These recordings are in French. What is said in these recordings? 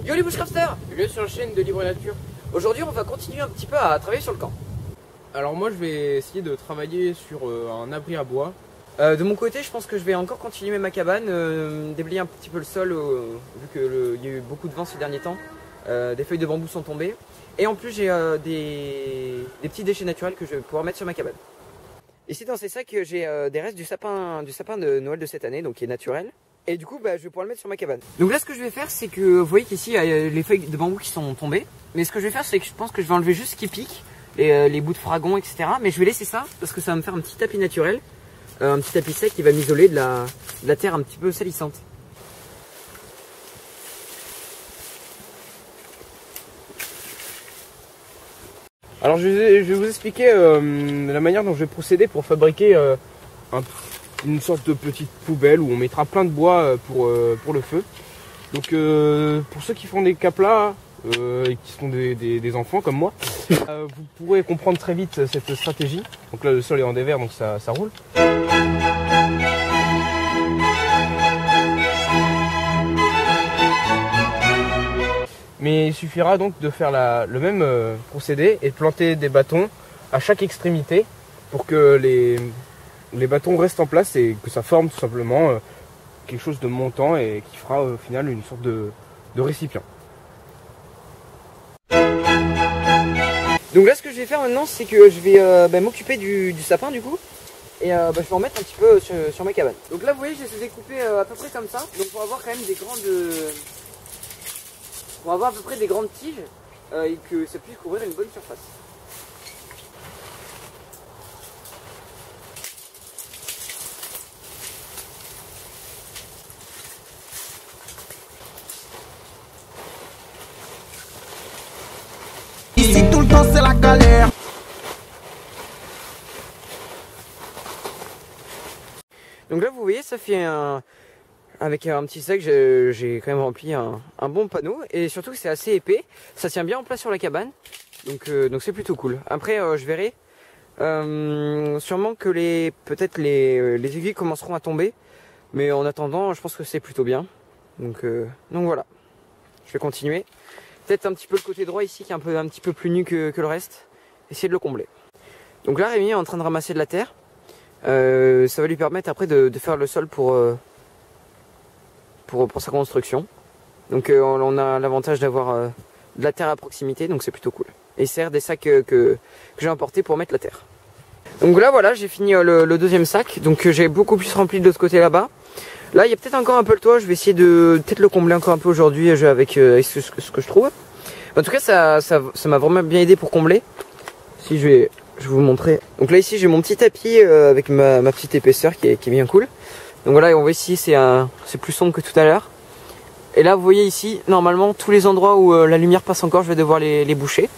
Yo les bushcrafters, bienvenue sur la chaîne de Libre Nature. Aujourd'hui on va continuer un petit peu à travailler sur le camp. Alors moi je vais essayer de travailler sur un abri à bois. De mon côté je pense que je vais encore continuer ma cabane, déblayer un petit peu le sol vu qu'il y a eu beaucoup de vent ces derniers temps. Des feuilles de bambou sont tombées. Et en plus j'ai des petits déchets naturels que je vais pouvoir mettre sur ma cabane. Ici dans ces sacs j'ai des restes du sapin de Noël de cette année, donc qui est naturel. Et du coup je vais pouvoir le mettre sur ma cabane. Donc là ce que je vais faire c'est que vous voyez qu'ici il y a les feuilles de bambou qui sont tombées. Mais ce que je vais faire c'est que je pense que je vais enlever juste ce qui pique, les bouts de fragon etc. Mais je vais laisser ça parce que ça va me faire un petit tapis naturel, un petit tapis sec qui va m'isoler de la terre un petit peu salissante. Alors je vais vous expliquer la manière dont je vais procéder pour fabriquer une sorte de petite poubelle où on mettra plein de bois pour le feu. Donc pour ceux qui font des caplas et qui sont des enfants comme moi, vous pourrez comprendre très vite cette stratégie. Donc là le sol est en dévers donc ça roule. Mais il suffira donc de faire le même procédé et de planter des bâtons à chaque extrémité pour que les bâtons restent en place et que ça forme tout simplement quelque chose de montant et qui fera au final une sorte de récipient. Donc là ce que je vais faire maintenant c'est que je vais m'occuper du sapin du coup. Et je vais en mettre un petit peu sur ma cabane. Donc là vous voyez je les ai découpés à peu près comme ça. Donc pour avoir quand même des grandes... pour avoir à peu près des grandes tiges et que ça puisse couvrir une bonne surface. Ici tout le temps c'est la galère. Donc là vous voyez ça fait avec un petit sac j'ai quand même rempli un bon panneau et surtout que c'est assez épais, ça tient bien en place sur la cabane donc c'est plutôt cool. Après je verrai sûrement que peut-être les aiguilles commenceront à tomber, mais en attendant je pense que c'est plutôt bien donc voilà, je vais continuer. Peut-être un petit peu le côté droit ici qui est un petit peu plus nu que le reste, essayer de le combler. Donc là Rémi est en train de ramasser de la terre, ça va lui permettre après de faire le sol pour sa construction. Donc on a l'avantage d'avoir de la terre à proximité, donc c'est plutôt cool. Et sert des sacs que j'ai importés pour mettre la terre. Donc là voilà, j'ai fini le deuxième sac, donc j'ai beaucoup plus rempli de l'autre côté là-bas. Là il y a peut-être encore un peu le toit, je vais essayer de peut-être le combler encore un peu aujourd'hui avec ce que je trouve. En tout cas ça m'a vraiment bien aidé pour combler. Si je vais vous montrer. Donc là ici j'ai mon petit tapis avec ma petite épaisseur qui est bien cool. Donc voilà, on voit ici c'est plus sombre que tout à l'heure. Et là vous voyez ici, normalement tous les endroits où la lumière passe encore, je vais devoir les boucher.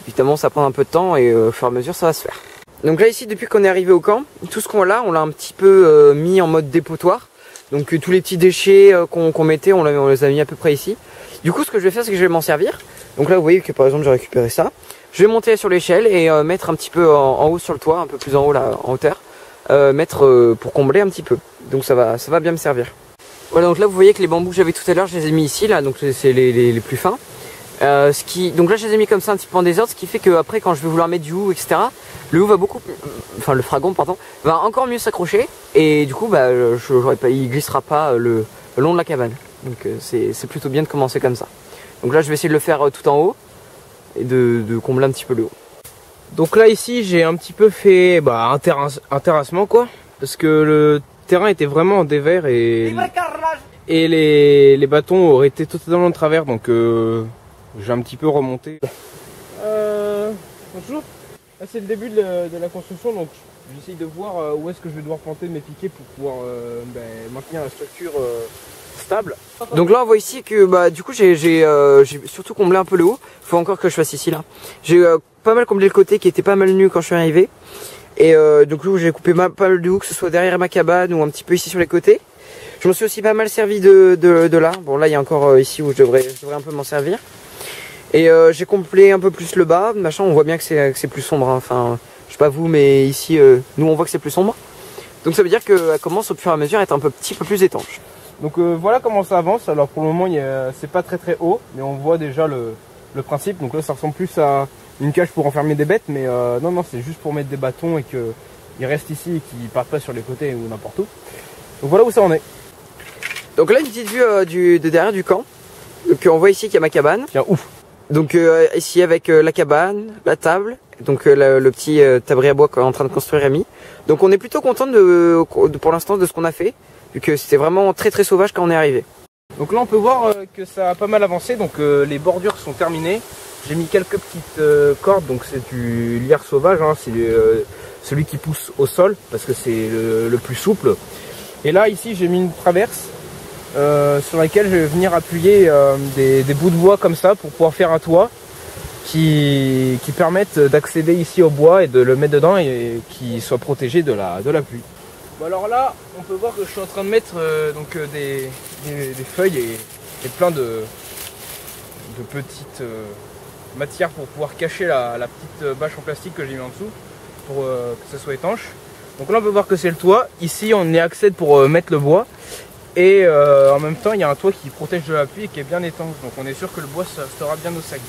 Évidemment ça prend un peu de temps et au fur et à mesure ça va se faire. Donc là ici depuis qu'on est arrivé au camp, tout ce qu'on a, on l'a un petit peu mis en mode dépotoir. Donc tous les petits déchets qu'on mettait, on les a mis à peu près ici. Du coup ce que je vais faire c'est que je vais m'en servir. Donc là vous voyez que par exemple j'ai récupéré ça. Je vais monter sur l'échelle et mettre un petit peu en haut sur le toit, un peu plus en haut là, en hauteur. Mettre pour combler un petit peu. Donc ça va bien me servir. Voilà, donc là vous voyez que les bambous que j'avais tout à l'heure, je les ai mis ici là, donc c'est les plus fins. Donc là je les ai mis comme ça un petit peu en désordre, ce qui fait que après quand je vais vouloir mettre du hou etc, le hou va le fragon pardon, va encore mieux s'accrocher et du coup il glissera pas le long de la cabane. Donc c'est plutôt bien de commencer comme ça. Donc là je vais essayer de le faire tout en haut et de combler un petit peu le haut. Donc là ici j'ai un petit peu fait un terrassement quoi, parce que le terrain était vraiment en dévers et les bâtons auraient été totalement de travers, donc j'ai un petit peu remonté. Bonjour, là c'est le début de la construction, donc j'essaye de voir où est-ce que je vais devoir planter mes piquets pour pouvoir maintenir la structure stable. Donc là on voit ici que du coup j'ai surtout comblé un peu le haut. Faut encore que je fasse ici là. J'ai pas mal comblé le côté qui était pas mal nu quand je suis arrivé. Et donc j'ai coupé pas mal de hou, que ce soit derrière ma cabane ou un petit peu ici sur les côtés. Je me suis aussi pas mal servi de là. Bon là il y a encore ici où je devrais un peu m'en servir. Et j'ai complété un peu plus le bas, machin, on voit bien que c'est plus sombre, hein. Enfin je sais pas vous mais ici nous on voit que c'est plus sombre. Donc ça veut dire qu'elle commence au fur et à mesure à être un petit peu plus étanche. Donc voilà comment ça avance. Alors pour le moment c'est pas très haut, mais on voit déjà le principe. Donc là ça ressemble plus à une cage pour enfermer des bêtes, mais non c'est juste pour mettre des bâtons et qu'ils restent ici et qu'ils partent pas sur les côtés ou n'importe où. Donc voilà où ça en est. Donc là une petite vue de derrière du camp. Donc on voit ici qu'il y a ma cabane. Tiens, ouf. Donc ici avec la cabane, la table, donc le petit tabri à bois qu'est en train de construire Rémi. Donc on est plutôt content pour l'instant de ce qu'on a fait, vu que c'était vraiment très sauvage quand on est arrivé. Donc là on peut voir que ça a pas mal avancé, donc les bordures sont terminées. J'ai mis quelques petites cordes, donc c'est du lierre sauvage, hein, c'est celui qui pousse au sol, parce que c'est le plus souple. Et là ici j'ai mis une traverse sur laquelle je vais venir appuyer des bouts de bois comme ça pour pouvoir faire un toit qui permettent d'accéder ici au bois et de le mettre dedans et qui soit protégé de la pluie. Bon alors là on peut voir que je suis en train de mettre des feuilles et plein de petites matières pour pouvoir cacher la petite bâche en plastique que j'ai mis en dessous pour que ça soit étanche. Donc là on peut voir que c'est le toit, ici on y accède pour mettre le bois. Et en même temps, il y a un toit qui protège de la pluie et qui est bien étanche. Donc on est sûr que le bois restera bien au sec.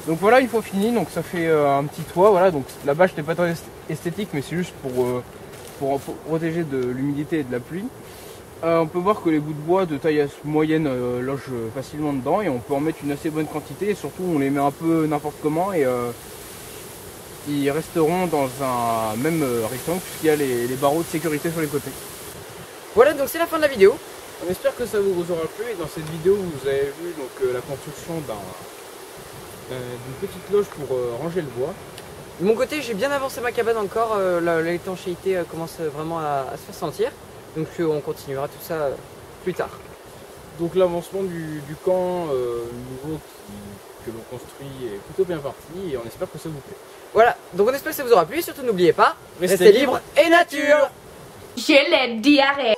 Donc voilà, une fois fini, donc ça fait un petit toit. Voilà, donc la bâche n'est pas très esthétique, mais c'est juste pour protéger de l'humidité et de la pluie. On peut voir que les bouts de bois de taille moyenne logent facilement dedans et on peut en mettre une assez bonne quantité. Et surtout, on les met un peu n'importe comment et ils resteront dans un même rectangle puisqu'il y a les barreaux de sécurité sur les côtés. Voilà, donc c'est la fin de la vidéo. On espère que ça vous aura plu et dans cette vidéo vous avez vu donc, la construction d'une petite loge pour ranger le bois. De mon côté, j'ai bien avancé ma cabane encore, l'étanchéité commence vraiment à se faire sentir. Donc on continuera tout ça plus tard. Donc l'avancement du camp nouveau que l'on construit est plutôt bien parti et on espère que ça vous plaît. Voilà, donc on espère que ça vous aura plu et surtout n'oubliez pas, restez libre et nature. J'ai les diarrhées.